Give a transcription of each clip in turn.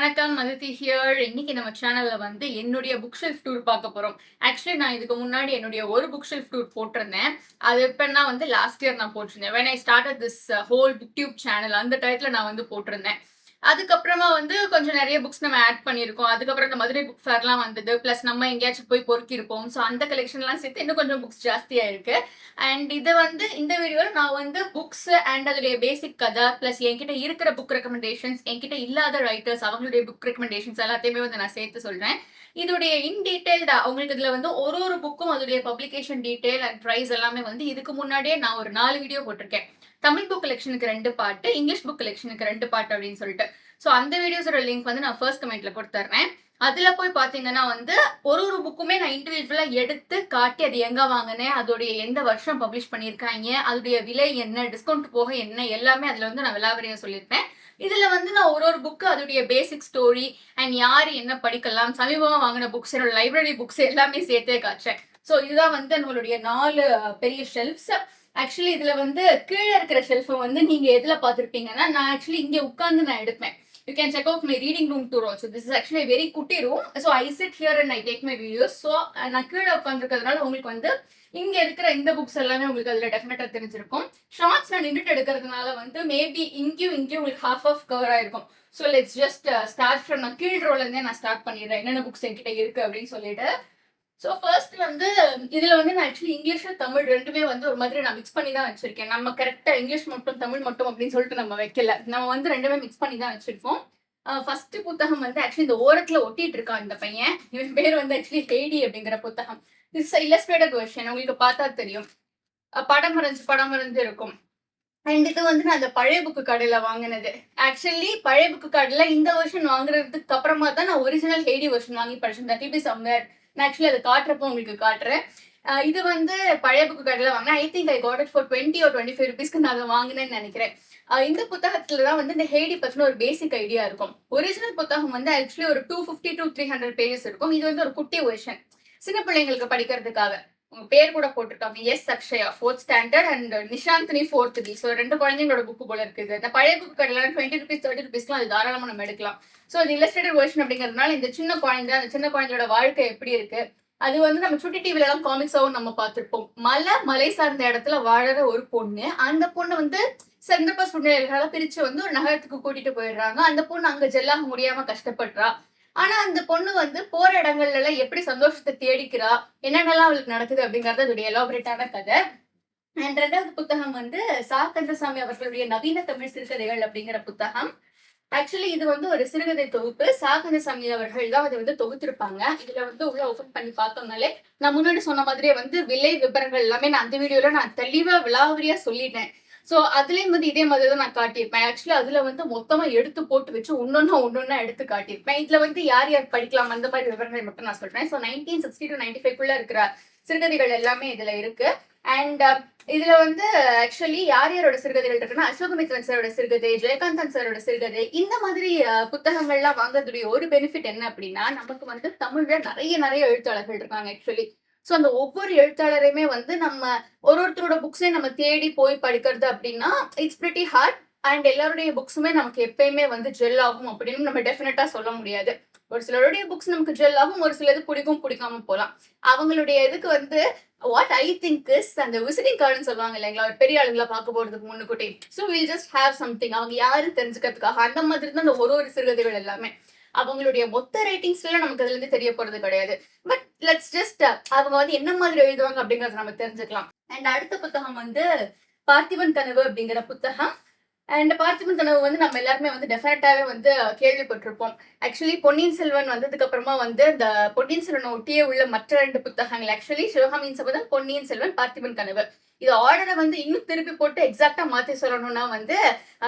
வணக்கம் அதித்தி ஹியர். இன்னைக்கு நம்ம சேனல்ல வந்து என்னுடைய புக் ஷெல்ஃப் டூர் பார்க்க போறோம். ஆக்சுவலி நான் இதுக்கு முன்னாடி என்னுடைய ஒரு புக் ஷெல்ஃப் டூர் போட்டிருந்தேன். அது எப்பன்னா வந்து லாஸ்ட் இயர் நான் போட்டிருந்தேன். When I started this whole book tube channel அந்த டயத்துல நான் வந்து போட்டிருந்தேன். அதுக்கப்புறமா வந்து கொஞ்சம் நிறைய புக்ஸ் நம்ம ஆட் பண்ணியிருக்கோம். அதுக்கப்புறம் இந்த மதுரை புக் ஃபேர்லாம் வந்தது. பிளஸ் நம்ம எங்கேயாச்சும் போய் பொறுக்கியிருப்போம். ஸோ அந்த கலெக்ஷன்லாம் சேர்த்து இன்னும் கொஞ்சம் புக்ஸ் ஜாஸ்தியா இருக்கு. அண்ட் இது வந்து இந்த வீடியோல நான் வந்து புக்ஸ் அண்ட் அதோடைய பேசிக் கதை பிளஸ் என்கிட்ட இருக்கிற புக் ரெக்கமெண்டேஷன்ஸ், என்கிட்ட இல்லாத ரைட்டர்ஸ் அவங்களுடைய புக் ரெக்கமெண்டேஷன்ஸ் எல்லாத்தையுமே வந்து நான் சேர்த்து சொல்றேன். இதோடைய இன் டீடைல்டா உங்களுக்கு இதுல வந்து ஒரு ஒரு புக்கும் அதோடைய பப்ளிகேஷன் டீடைல் அண்ட் ப்ரைஸ் எல்லாமே வந்து இதுக்கு முன்னாடியே நான் ஒரு 4 வீடியோ போட்டிருக்கேன். தமிழ் புக் கலெக்ஷனுக்கு 2 பார்ட், இங்கிலீஷ் புக் கலெக்ஷனுக்கு 2 பார்ட் அப்படின்னு சொல்லிட்டு. ஸோ அந்த வீடியோஸோட லிங்க் வந்து நான் ஃபர்ஸ்ட் கமெண்ட்ல கொடுத்துறேன். அதுல போய் பாத்தீங்கன்னா வந்து ஒரு ஒரு புக்குமே நான் இண்டிவிஜுவலா எடுத்து காட்டி அது எங்க வாங்கினேன், அதோடைய எந்த வருஷம் பப்ளிஷ் பண்ணியிருக்காங்க, அதோடைய விலை என்ன, டிஸ்கவுண்ட் போக என்ன, எல்லாமே அதுல வந்து நான் விலாவரியா சொல்லியிருப்பேன். இதுல வந்து நான் ஒரு ஒரு புக்கு அதோடைய பேசிக் ஸ்டோரி அண்ட் யாரு என்ன படிக்கலாம், சமீபமா வாங்கின புக்ஸ், என்னோட லைப்ரரி புக்ஸ் எல்லாமே சேர்த்தே காய்ச்சேன். ஸோ இதுதான் வந்து நம்மளுடைய 4 பெரிய ஷெல்ஃப்ஸ். ஆக்சுவலி இதுல வந்து கீழே இருக்கிற ஷெல்ஃபை வந்து நீங்க எதுல பாத்திருப்பீங்கன்னா, நான் ஆக்சுவலி இங்க உட்கார்ந்து நான் எடுப்பேன். You can check out my reading room tour also. This is actually a very குட்டி room. So I sit here and I take my videos. So நான் கீழே உட்காந்துருக்கிறதுனால உங்களுக்கு வந்து இங்க இருக்கிற இந்த புக்ஸ் எல்லாமே உங்களுக்கு அதுல டெஃபினட்டா தெரிஞ்சிருக்கும். ஷார்ட்ஸ் நான் நின்றுட்டு எடுக்கிறதுனால வந்து மேபி இங்கேயும் உங்களுக்கு ஹாஃப் ஆஃப் கவர் ஆயிருக்கும். So let's just start from நான் கீழ் ரோல இருந்தே நான் ஸ்டார்ட் பண்ணிடுறேன் என்னென்ன புக்ஸ் என்கிட்ட இருக்கு அப்படின்னு சொல்லிட்டு. ஸோ ஃபர்ஸ்ட் வந்து இதுல வந்து நான் ஆக்சுவலி இங்கிலீஷ் தமிழ் ரெண்டுமே வந்து ஒரு மாதிரி நான் மிக்ஸ் பண்ணி தான் வச்சிருக்கேன். நம்ம கரெக்டா இங்கிலீஷ் மட்டும் தமிழ் மட்டும் அப்படின்னு சொல்லிட்டு நம்ம வைக்கல. நம்ம வந்து ரெண்டுமே மிக்ஸ் பண்ணி தான் வச்சிருக்கோம். ஃபர்ஸ்ட் புத்தகம் வந்து ஆக்சுவலி இந்த ஓரத்துல ஒட்டிட்டு இருக்கான் இந்த பையன். இவன் பேர் வந்து ஆக்சுவலி ஹெய்டி அப்படிங்கிற புத்தகம். It's illustrated version. உங்களுக்கு பார்த்தா தெரியும். படம் வரைஞ்சு இருக்கும். அண்ட் இது வந்து நான் அந்த பழைய புக்கு கடையில வாங்கினது. ஆக்சுவலி பழைய புக்கு கடையில இந்த வெர்ஷன் வாங்குறதுக்கு அப்புறமா தான் நான் ஒரிஜினல் ஹெய்டி வெர்ஷன் வாங்கி படிச்சேன். That will be somewhere. நான் ஆக்சுவலி அதை காட்டுறப்போ உங்களுக்கு காட்டுறேன். இது வந்து பழைய புக்கு கடையில வாங்கினேன். I think I got it for 20 or 25 rupeesக்கு நான் அதை வாங்கினேன்னு நினைக்கிறேன். இந்த புத்தகத்துல தான் வந்து இந்த ஹெய்டி பத்தின ஒரு பேசிக் ஐடியா இருக்கும். ஒரிஜினல் புத்தகம் வந்து ஆக்சுவலி ஒரு 250 to 300 பேஜஸ் இருக்கும். இது வந்து ஒரு குட்டி வெர்ஷன், சின்ன பிள்ளைங்களுக்கு படிக்கிறதுக்காக. உங்க பேர் கூட போட்டிருக்காங்க, S Akshaya 4th standard and Nishanthini 4th B. So 2 குழந்தைங்களோட புக்கு போல இருக்குது. இந்த பழைய புக்கு கடையில 20 rupees 30 rupeesலாம் அது தாராளமா நம்ம எடுக்கலாம். ஸோ இது இல்லஸ்ட்ரேட்டட் வெர்ஷன் அப்படிங்கிறதுனால இந்த சின்ன குழந்தை, அந்த சின்ன குழந்தையோட வாழ்க்கை எப்படி இருக்கு, அது வந்து நம்ம சுட்டி டிவில எல்லாம் காமிக்ஸாவும் நம்ம பார்த்திருப்போம். மலை சார்ந்த இடத்துல வாழற ஒரு பொண்ணு, அந்த பொண்ணு வந்து சந்தர்ப்ப சூழ்நிலைகளால பிரிச்சு வந்து ஒரு நகரத்துக்கு கூட்டிட்டு போயிடுறாங்க. அந்த பொண்ணு அங்க ஜெல்லாக முடியாம கஷ்டப்படுறா. ஆனா அந்த பொண்ணு வந்து போற இடங்கள்ல எல்லாம் எப்படி சந்தோஷத்தை தேடிக்கிறா, என்னென்னலாம் அவளுக்கு நடக்குது அப்படிங்கறது அதோடைய எலாபரேட்டான கதை. அண்ட் 2வது புத்தகம் வந்து சா. கந்தசாமி அவர்களுடைய நவீன தமிழ் சிறுகதைகள் அப்படிங்கிற புத்தகம். ஆக்சுவலி இது வந்து ஒரு சிறுகதை தொகுப்பு. சா. கந்தசாமி அவர்கள் தான் அதை வந்து தொகுத்திருப்பாங்க. இதுல வந்து உள்ள ஓபன் பண்ணி பார்த்தோம்னாலே நான் முன்னாடி சொன்ன மாதிரியே வந்து விலை விவரங்கள் எல்லாமே நான் அந்த வீடியோல நான் தெளிவா விலாவரியா சொல்லிட்டேன். ஸோ அதுலேயும் வந்து இதே மாதிரி தான் நான் காட்டியிருப்பேன். ஆக்சுவலி அதுல வந்து மொத்தமா எடுத்து போட்டு வச்சு ஒன்னொன்னா எடுத்து காட்டியிருப்பேன். இதுல வந்து யார் யார் படிக்கலாம் அந்த மாதிரி விவரங்களை மட்டும் நான் சொல்றேன். ஸோ 1960 to 95 இருக்கிற சிறுகதைகள் எல்லாமே இதுல இருக்கு. அண்ட் இதுல வந்து ஆக்சுவலி யார் யாரோட சிறுகதைகள் இருக்குன்னா, அசோகமித்ரன் சாரோட சிறுகதை, ஜெயகாந்தன் சாரோட சிறுகதை, இந்த மாதிரி புத்தகங்கள்லாம் வாங்குறதுடைய ஒரு பெனிஃபிட் என்ன அப்படின்னா, நமக்கு வந்து தமிழ்ல நிறைய எழுத்தாளர்கள் இருக்காங்க ஆக்சுவலி. ஸோ அந்த ஒவ்வொரு எழுத்தாளரையுமே வந்து நம்ம ஒருத்தரோட புக்ஸையும் நம்ம தேடி போய் படிக்கிறது அப்படின்னா இட்ஸ் பிரிட்டி ஹார்ட். அண்ட் எல்லாருடைய புக்ஸுமே நமக்கு எப்பயுமே வந்து ஜெல் ஆகும் அப்படின்னு நம்ம டெஃபினட்டா சொல்ல முடியாது. ஒரு சிலருடைய புக்ஸ் நமக்கு ஜெல் ஆகும், ஒரு சிலது பிடிக்காம போகலாம். அவங்களுடைய இதுக்கு வந்து வாட் ஐ திங்க் இஸ் அந்த விசிட்டிங் கார்டுன்னு சொல்லுவாங்க இல்லைங்களா, பெரிய ஆளுங்களை பார்க்க போறதுக்கு முன்னுக்கூட்டி. So will just have something, அவங்க யாரு தெரிஞ்சுக்கிறதுக்காக அந்த மாதிரி தான் அந்த ஒரு சிறுகதைகள் எல்லாமே. அவங்களுடைய மொத்த ரேட்டிங்ஸ்ல நமக்கு அதுல இருந்து தெரிய போறது கிடையாது. பட் லெட்ஸ் ஜஸ்ட் அவங்க வந்து என்ன மாதிரி எழுதுவாங்க அப்படிங்கறத நம்ம தெரிஞ்சுக்கலாம். அண்ட் அடுத்த புத்தகம் வந்து பார்த்திபன் கனவு அப்படிங்கிற புத்தகம். அண்ட் பார்த்திபன் கனவு வந்து நம்ம எல்லாருமே வந்து டெஃபினட்டாவே வந்து கேள்விப்பட்டிருப்போம். ஆக்சுவலி பொன்னியின் செல்வன் வந்ததுக்கு அப்புறமா வந்து இந்த பொன்னியின் செல்வன் ஒட்டியே உள்ள மற்ற 2 புத்தகங்கள் ஆக்சுவலி சிவகாமியின் சபதம், பொன்னியின் செல்வன், பார்த்திபன் கனவு. இது ஆர்டரை வந்து இன்னும் திருப்பி போட்டு எக்ஸாக்டா மாத்தி சொல்லணும்னா வந்து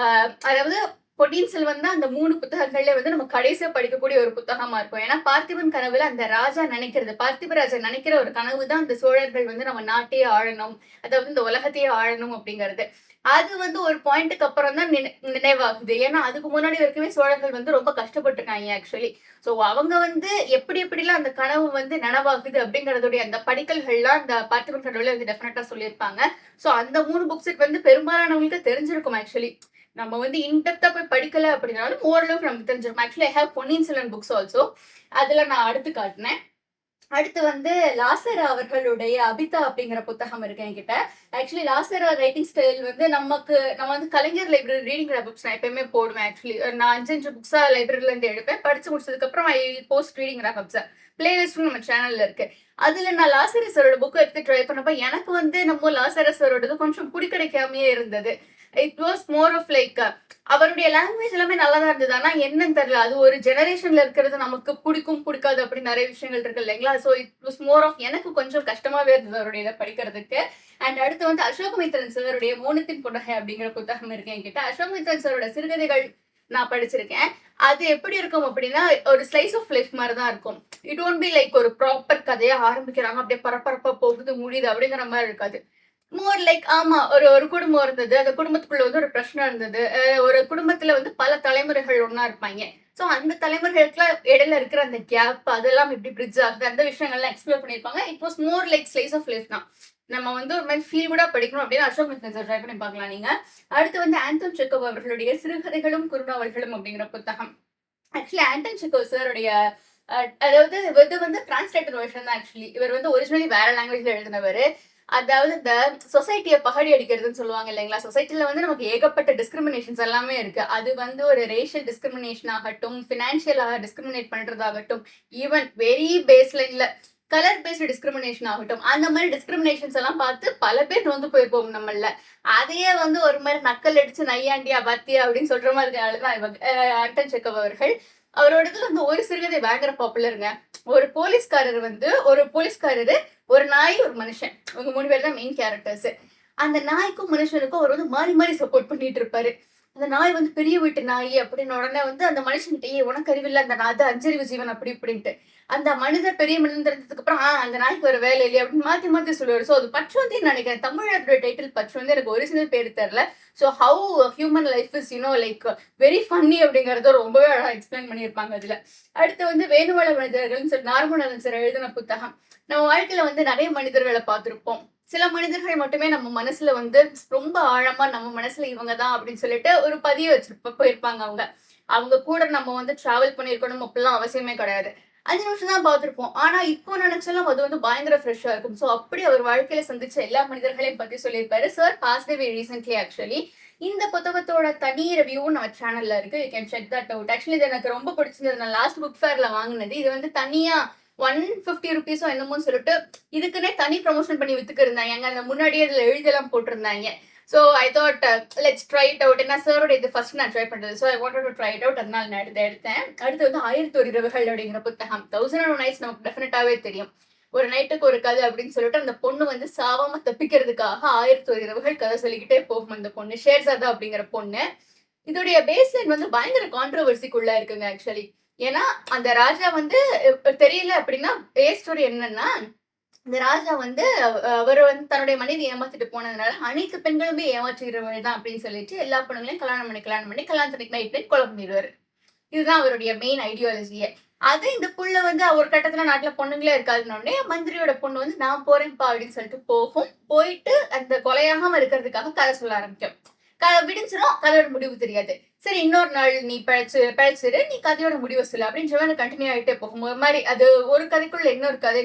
அதாவது பொன்னியின் செல்வன் தான் அந்த 3 புத்தகங்கள்ல வந்து நம்ம கடைசியா படிக்கக்கூடிய ஒரு புத்தகமா இருக்கும். ஏன்னா பார்த்திபன் கனவுல அந்த ராஜா நினைக்கிறது, பார்த்திபராஜா நினைக்கிற ஒரு கனவு தான் அந்த சோழர்கள் வந்து நம்ம நாட்டையே ஆளணும், அதாவது இந்த உலகத்தையே ஆளணும் அப்படிங்கிறது. அது வந்து ஒரு பாயிண்ட்டுக்கு அப்புறம் தான் நினைவாகுது. ஏன்னா அதுக்கு முன்னாடி வரைக்குமே சோழர்கள் வந்து ரொம்ப கஷ்டப்பட்டிருக்காங்க ஆக்சுவலி. ஸோ அவங்க வந்து எப்படிலாம் அந்த கனவு வந்து நனவாகுது அப்படிங்கறதுடைய அந்த படிக்கல்கள்லாம் அந்த பார்த்திபன் கனவுல வந்து டெஃபினட்டா சொல்லியிருப்பாங்க. ஸோ அந்த 3 புக்ஸ் வந்து பெரும்பாலானவங்களுக்கு தெரிஞ்சிருக்கும் ஆக்சுவலி. நம்ம வந்து இன்டெப்தா போய் படிக்கல அப்படின்னாலும் ஓரளவுக்கு நமக்கு தெரிஞ்சிடும். Actually I have Ponniyin Selvan books also. அதுல நான் அடுத்து காட்டினேன். அடுத்து வந்து லாசரா அவர்களுடைய அபிதா அப்படிங்கிற புத்தகம் இருக்கு என்கிட்ட. ஆக்சுவலி லாசரா ரைட்டிங் ஸ்டைல் வந்து நம்ம வந்து கலைஞர் லைப்ரரி ரீடிங் புக்ஸ் நான் எப்பயுமே போடுவேன். ஆக்சுவலி நான் 5 புக்ஸா லைப்ரரில இருந்து எடுப்பேன். படிச்சு முடிச்சதுக்கு அப்புறம் ஐ போஸ்ட் ரீடிங் ரேப்ஸ் பிளேலிஸ்டும் நம்ம சேனல்ல இருக்கு. அதுல நான் லாசரஸ் சாரோட புக் எடுத்து ட்ரை பண்ணப்ப எனக்கு வந்து நம்ம லாசரஸ் சாரோடது கொஞ்சம் பிடிக்கடைக்காமயே இருந்தது. It was more of like அவருடைய லாங்குவேஜ் எல்லாமே நல்லா தான் இருந்தது. ஆனா என்னன்னு தெரியல. அது ஒரு ஜெனரேஷன்ல இருக்கிறது நமக்கு பிடிக்கும், பிடிக்காது அப்படி நிறைய விஷயங்கள் இருக்கு இல்லைங்களா? So it was more of எனக்கு கொஞ்சம் கஷ்டமாவே இருந்தது அவருடைய இதை படிக்கிறதுக்கு. அண்ட் அடுத்து வந்து அசோகமித்ரன் சாருடைய மோனத்தின் புன்னகை அப்படிங்கிற புத்தகம் இருக்கு என்கிட்ட. அசோகமித்ரன் சாரோட சிறுகதைகள் நான் படிச்சிருக்கேன். அது எப்படி இருக்கும் அப்படின்னா ஒரு ஸ்லைஸ் ஆஃப் லைஃப் மாதிரி தான் இருக்கும். இட் ஒன்ட் பி லைக் ஒரு ப்ராப்பர் கதையா ஆரம்பிக்கிறாங்க அப்படியே பரபரப்பா போகுது முடியுது அப்படிங்கிற மாதிரி இருக்காது. மோர் லைக் ஆமா ஒரு ஒரு குடும்பம் இருந்தது. அந்த குடும்பத்துக்குள்ள வந்து ஒரு பிரச்சனை இருந்தது. ஒரு குடும்பத்துல வந்து பல தலைமுறைகள் ஒண்ணா இருப்பாங்க. சோ அந்த தலைமுறைகளுக்குலாம் இடையில இருக்கிற அந்த கேப் அதெல்லாம் எப்படி பிரிட்ஜ் ஆகுது அந்த விஷயங்கள்லாம் எக்ஸ்ப்ளோர் பண்ணியிருப்பாங்க. It was more like slice of life தான். நம்ம வந்து ஒரு மாதிரி ஃபீல் கூட படிக்கணும் அப்படின்னு அசோக் மித்ரன் சார் ட்ரை பண்ணி பார்க்கலாம் நீங்க. அடுத்து வந்து ஆந்தோன் செக்கோவ் அவர்களுடைய சிறுகதைகளும் குறுநாவல்களும் அப்படிங்கிற புத்தகம். ஆக்சுவலி ஆண்டன் செக்கோவ் சாருடைய அதாவது இது வந்து டிரான்ஸ்லேட்டர் வெர்ஷன் தான் ஆக்சுவலி. இவர் வந்து ஒரிஜினலி வேற லாங்குவேஜ்ல எழுதினவர். அதாவது இந்த சொசைட்டியை பகடி அடிக்கிறதுன்னு சொல்லுவாங்க இல்லைங்களா? சொசைட்டில வந்து நமக்கு ஏகப்பட்ட டிஸ்கிரிமினேஷன்ஸ் எல்லாமே இருக்கு. அது வந்து ஒரு ரேஷியல் டிஸ்கிரிமினேஷன் ஆகட்டும், பினான்சியலாக டிஸ்கிரிமினேட் பண்றதாகட்டும், ஈவன் வெரி பேஸ்லைன்ல கலர் பேஸ்டு டிஸ்கிரிமினேஷன் ஆகட்டும், அந்த மாதிரி டிஸ்கிரிமினேஷன்ஸ் எல்லாம் பார்த்து பல பேர் வந்து போயிருப்போம் நம்மள. அதையே வந்து ஒரு மாதிரி நக்கல் அடிச்சு நையாண்டியா பாத்தியா அப்படின்னு சொல்ற மாதிரி ஆளுதான் இவங்க ஆண்டன் செக்கோவ் அவர்கள். அவரோட இதுல வந்து ஒரு சிறுகதை பயங்கர பாப்புலருங்க. ஒரு போலீஸ்காரரு ஒரு நாய் ஒரு மனுஷன் இவங்க 3 பேர் தான் மெயின் கேரக்டர்ஸ். அந்த நாய்க்கும் மனுஷனுக்கும் அவர் வந்து மாறி மாறி சப்போர்ட் பண்ணிட்டு இருப்பாரு. அந்த நாய் வந்து பெரிய வீட்டு நாய் அப்படின்னு உடனே வந்து அந்த மனுஷன்கிட்டயே உனக்கு அறிவில்லை அந்த அது அஞ்சறிவு ஜீவன் அப்படி இப்படின்ட்டு அந்த மனிதர் பெரிய மனிதன் தெரிஞ்சதுக்கு அப்புறம் அந்த நாய்க்கு ஒரு வேலை இல்லையா அப்படின்னு மாத்தி மாத்தி சொல்லுவாரு. ஸோ அது பச்சுவந்தின்னு நினைக்கிறேன். தமிழோட டைட்டில் பச்சுவந்தி எனக்கு ஒரிஜினல் பேர் தெரியல. So how human life is like very funny அப்படிங்கறத ரொம்பவே அழகா எக்ஸ்பிளைன் பண்ணியிருப்பாங்க அதுல. அடுத்து வந்து வேணுவள மனிதர்கள்னு சொல்லி நார்மலன் சார் எழுதின புத்தகம். நம்ம வாழ்க்கையில வந்து நிறைய மனிதர்களை பார்த்திருப்போம். சில மனிதர்கள் மட்டுமே நம்ம மனசுல வந்து ரொம்ப ஆழமா நம்ம மனசுல இவங்க தான் அப்படின்னு சொல்லிட்டு ஒரு பதிவு போயிருப்பாங்க அவங்க. அவங்க கூட நம்ம வந்து டிராவல் பண்ணிருக்கணும் அப்படிலாம் அவசியமே கிடையாது. 5 நிமிஷம் தான் பார்த்திருப்போம். ஆனா இப்போ நினைச்சாலும் அது வந்து பயங்கர ஃப்ரெஷ்ஷா இருக்கும். ஸோ அப்படி அவர் வாழ்க்கையில சந்திச்ச எல்லா மனிதர்களையும் பத்தி சொல்லியிருப்பாரு. சார் பாஸ்ட் அவே ரீசென்ட்லி ஆக்சுவலி. இந்த புத்தகத்தோட தனி ரிவ்யூவும் நம்ம சேனல்ல இருக்கு. You can check that out. Actually இது எனக்கு ரொம்ப பிடிச்சிருந்தது. நான் லாஸ்ட் புக் ஃபேர்ல வாங்கினது. இது வந்து தனியா 150 ருபீஸோ என்னமோ சொல்லிட்டு இதுக்குன்னே தனி ப்ரமோஷன் பண்ணி வித்துக்கு இருந்தாங்க. அந்த முன்னாடியே இதுல எழுதெல்லாம் போட்டிருந்தாங்க. So I thought let's try it out. ஏன்னா சாரோட இது ஃபர்ஸ்ட் நான் ட்ரை பண்றது. So I wanted to try it out. அதனால நான் எடுத்தேன். அடுத்து வந்து 1001 இரவுகள் அப்படிங்கிற புத்தகம். 1001 நைட்ஸ் நமக்கு டெஃபினட்டாவே தெரியும். ஒரு நைட்டுக்கு ஒரு கதை அப்படின்னு சொல்லிட்டு அந்த பொண்ணு வந்து சாவாம தப்பிக்கிறதுக்காக 1001 இரவுகள் கதை சொல்லிக்கிட்டே போகும் அந்த பொண்ணு. ஷேர்சாதா அப்படிங்கிற பொண்ணு. இதோடைய பேஸ்லைன் வந்து பயங்கர கான்ட்ரவர்சிக்குள்ள இருக்குங்க ஆக்சுவலி. ஏன்னா அந்த ராஜா வந்து தெரியல அப்படின்னா பேஸ் ஸ்டோரி என்னன்னா இந்த ராஜா வந்து அவர் வந்து தன்னுடைய மனைவி ஏமாத்திட்டு போனதுனால அனைத்து பெண்களுமே ஏமாற்றுகிறவங்க தான் அப்படின்னு சொல்லிட்டு எல்லா பொண்ணுங்களையும் கல்யாணம் பண்ணி கல்யாணத்துக்கு நைட் கொலை பண்ணிடுவாரு. இதுதான் அவருடைய மெயின் ஐடியாலஜியே. அது இந்த புள்ள வந்து ஒரு கட்டத்துல நாட்டுல பொண்ணுங்களே இருக்காதுன்னொடனே மந்திரியோட பொண்ணு வந்து நான் போறேன்ப்பா அப்படின்னு சொல்லிட்டு போயிட்டு அந்த கொலையாகாம இருக்கிறதுக்காக கதை சொல்ல ஆரம்பிக்கும். விடிஞ்சிரும் கதையோட முடிவு தெரியாது. சரி இன்னொரு நாள் நீ பழிச்சிரு நீ கதையோட முடிவு சொல்லு அப்படின்னு சொல்லி கண்டினியூ ஆகிட்டே போகும். ஒரு மாதிரி அது ஒரு கதைக்குள்ள இன்னொரு கதை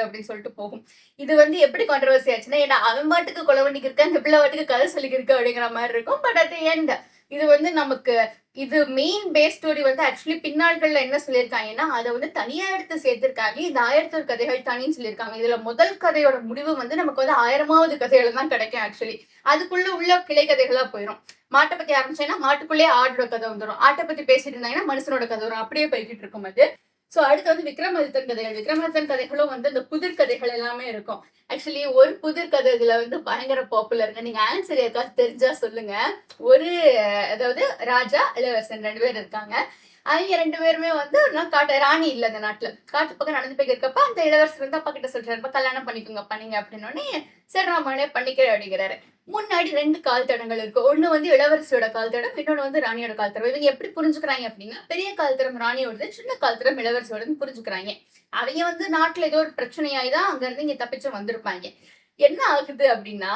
அப்படின்னு சொல்லிட்டு போகும். இது வந்து எப்படி கான்ட்ரவர்சி ஆச்சுன்னா ஏன்னா அவன் பாட்டுக்கு கொலை பண்ணிக்கு இருக்க அந்த பிள்ளை பாட்டுக்கு கதை சொல்லிக்கிருக்கு அப்படிங்கிற மாதிரி இருக்கும். பட் அது எண்ட் இது வந்து நமக்கு இது மெயின் பேஸ் ஸ்டோரி வந்து ஆக்சுவலி பின்னாள்கள்ல என்ன சொல்லியிருக்காங்கன்னா அதை வந்து தனியா எடுத்து சேர்த்திருக்காங்க. இந்த 1001 கதைகள் தனின்னு சொல்லியிருக்காங்க. இதுல முதல் கதையோட முடிவு வந்து நமக்கு வந்து 1000வது கதையில தான் கிடைக்கும் ஆக்சுவலி. அதுக்குள்ள உள்ள கிளை கதைகளா போயிடும். மாட்டை பத்தி ஆரம்பிச்சேன்னா மாட்டுக்குள்ளேயே ஆடோட கதை வந்துடும். ஆட்டை பத்தி பேசிட்டு இருந்தாங்கன்னா மனுஷனோட கதை வரும். அப்படியே போய்கிட்டு இருக்கும் அது. சோ அடுத்து வந்து விக்ரமாதித்தன் கதைகள். விக்ரமாதித்தன் கதைகளும் வந்து இந்த புதிர் கதைகள் எல்லாமே இருக்கும். ஆக்சுவலி ஒரு புதிர் கதை இதுல வந்து பயங்கர பாப்புலருங்க. நீங்க ஆன்சர் யாருக்காவது தெரிஞ்சா சொல்லுங்க. ஒரு அதாவது ராஜா இளவரசன் 2 பேர் இருக்காங்க. அவங்க 2 பேருமே வந்து ஒரு நாள் காட்டு ராணி இல்ல அந்த நாட்டுல காட்டு பக்கம் நடந்து போயிருக்கப்ப அந்த இளவரசர் வந்து அப்பா கிட்ட சொல்றாரு கல்யாணம் பண்ணிக்கோங்கப்பா நீங்க அப்படின்னோடனே சரி நான் மனே பண்ணிக்கிறேன் அப்படிங்கிறாரு. முன்னாடி 2 கால் தடங்கள் இருக்கு. ஒண்ணு வந்து இளவரசியோட கால் தடம், இன்னொன்னு வந்து ராணியோட கால் தடம். இவங்க எப்படி புரிஞ்சுக்கிறாங்க அப்படின்னா பெரிய கால் தடம் ராணியோடது, சின்ன கால் தடம் இளவரசியோடதுன்னு புரிஞ்சுக்கிறாங்க. அவங்க வந்து நாட்டுல ஏதோ ஒரு பிரச்சனையாயிதான் அங்க இருந்து இங்க தப்பிச்சு வந்திருப்பாங்க. என்ன ஆகுது அப்படின்னா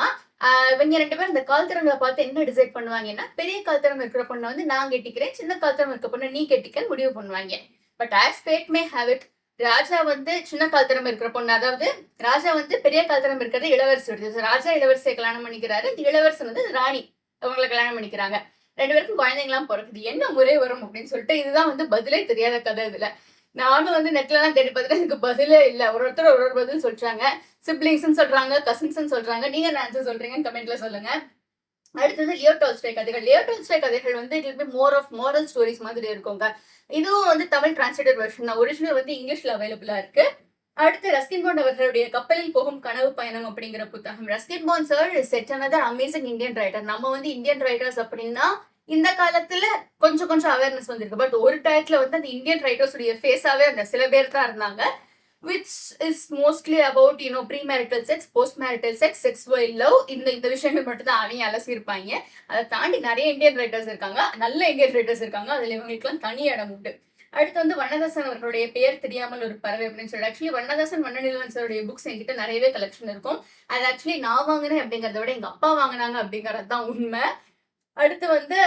இவங்க 2 பேரும் இந்த கால்தரங்களை பார்த்து என்ன டிசைட் பண்ணுவாங்கன்னா, பெரிய கால்தரம் இருக்கிற பொண்ணை வந்து நான் கெட்டிக்கிறேன், சின்ன கால்தரம் இருக்க பொண்ணை நீ கெட்டிக்கன்னு முடிவு பண்ணுவாங்க. But as fate may have it, Raja வந்து சின்ன கால்தரம் இருக்கிற பொண்ணு, அதாவது ராஜா வந்து பெரிய கால்தரம் இருக்கிறது இளவரசி. ராஜா இளவரசியை கல்யாணம் பண்ணிக்கிறாரு, இளவரசன் வந்து ராணி அவங்களை கல்யாணம் பண்ணிக்கிறாங்க. 2 பேருக்கும் குழந்தைங்களாம் பிறக்குது. என்ன முறை வரும் அப்படின்னு சொல்லிட்டு இதுதான் வந்து பதிலே தெரியாத கதை இதுல. நானும் வந்து நெட்ல எல்லாம் தேடி பார்த்துட்டு எனக்கு பதிலே இல்லை. ஒருத்தர் ஒரு பதில் சொல்றாங்க. சிப்ளிங்ஸ்ன்னு சொல்றாங்க, கசின்ஸ்ன்னு சொல்றாங்க. நீங்க என்ன ஆன்சர் சொல்றீங்கன்னு கமெண்ட்ல சொல்லுங்க. அடுத்தது லியோ டால்ஸ்டாய் கதைகள். லியோ டால்ஸ்டாய் கதைகள் வந்து it will be more of moral stories மாதிரி இருக்குங்க. இதுவும் வந்து தமிழ் டிரான்ஸ்லேட்டட் வெர்ஷன் தான். ஒரிஜினல் வந்து இங்கிலீஷ்ல அவைலபிளா இருக்கு. அடுத்து ரஸ்கின் பாண்ட் அவர்களுடைய கப்பலில் போகும் கனவு பயணம் அப்படிங்கிற புத்தகம். Ruskin bond sir is set another amazing Indian writer. நம்ம வந்து இந்தியன் ரைட்டர்ஸ் அப்படின்னா இந்த காலத்துல கொஞ்சம் அவேர்னஸ் வந்திருக்கு. பட் ஒரு டயத்துல வந்து அந்த இந்தியன் ரைட்டர்ஸ் உடைய ஃபேஸாவே அந்த சில பேர் தான் இருந்தாங்க. which is mostly about premarital sex, postmarital sex, sexual love. இந்த விஷயங்கள் மட்டும் தான் அவங்க அலசியிருப்பாங்க. அதை தாண்டி நிறைய இந்தியன் ரைட்டர்ஸ் இருக்காங்க, நல்ல இந்தியன் ரைட்டர்ஸ் இருக்காங்க. அதுல இவங்களுக்குலாம் தனி இடம் உண்டு. அடுத்து வந்து வண்ணதாசன் அவர்களுடைய பெயர் தெரியாமல் ஒரு பறவை அப்படின்னு சொல்லி, ஆக்சுவலி வண்ணதாசன் வண்ணநிலவன் சாருடைய புக்ஸ் என்கிட்ட நிறையவே கலெக்ஷன் இருக்கும். அது ஆக்சுவலி நான் வாங்கினேன் அப்படிங்கறத விட எங்க அப்பா வாங்கினாங்க அப்படிங்கறது தான் உண்மை. அடுத்து வந்து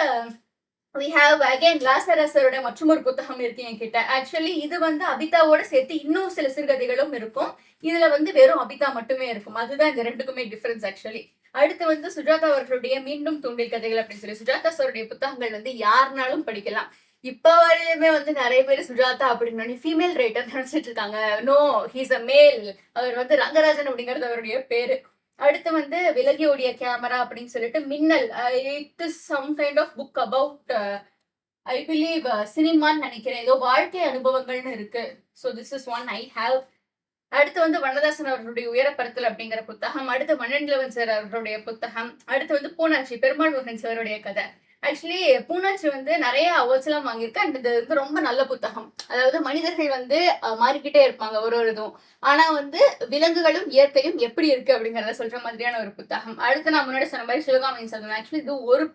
we have again லாசரஸரோட மற்றொரு புத்தகம் இருக்கு என்கிட்ட. ஆக்சுவலி இது வந்து அபிதாவோட சேர்த்து இன்னும் சில சிறுகதைகளும் இருக்கும். இதுல வந்து வெறும் அபிதா மட்டுமே இருக்கும். அதுதான் இந்த ரெண்டுக்குமே டிஃபரன்ஸ் ஆக்சுவலி. அடுத்து வந்து சுஜாதா அவர்களுடைய மீண்டும் தூண்டில் கதைகள் அப்படின்னு சொல்லி, சுஜாதா சாருடைய புத்தகங்கள் வந்து யாருனாலும் படிக்கலாம். இப்ப வரையுமே வந்து நிறைய பேர் சுஜாதா அப்படின்னு ஃபீமேல் ரைட்டர் நினைச்சிட்டு இருக்காங்க. நோ, ஹீஸ் அ மேல். அவர் வந்து ரங்கராஜன் அப்படிங்கிறது அவருடைய பேரு. அடுத்து வந்து விலகியோடைய கேமரா அப்படின்னு சொல்லிட்டு மின்னல், it is some kind of book about I believe சினிமான்னு நினைக்கிறேன். ஏதோ வாழ்க்கை அனுபவங்கள்னு இருக்கு. So this is one I have. அடுத்து வந்து வண்ணதாசன் அவர்களுடைய உயரப்பறத்தல் அப்படிங்கிற புத்தகம். அடுத்து வண்ணநிலவன் சார் அவர்களுடைய புத்தகம். அடுத்து வந்து பூனாட்சி, பெருமாள் முருகன் சாருடைய கதை. ஆக்சுவலி பூனாட்சி வந்து நிறைய அவார்ட்ஸ் எல்லாம் வாங்கியிருக்கு. அண்ட் இது வந்து ரொம்ப நல்ல புத்தகம். அதாவது மனிதர்கள் வந்து மாறிக்கிட்டே இருப்பாங்க ஒரு இதுவும், ஆனா வந்து விலங்குகளும் இயற்கையும் எப்படி இருக்கு அப்படிங்கறத சொல்ற மாதிரியான ஒரு புத்தகம். அடுத்து நான் முன்னாடி சொன்ன மாதிரி சிவகாமியின் சபதம். ஆக்சுவலி இது ஒரு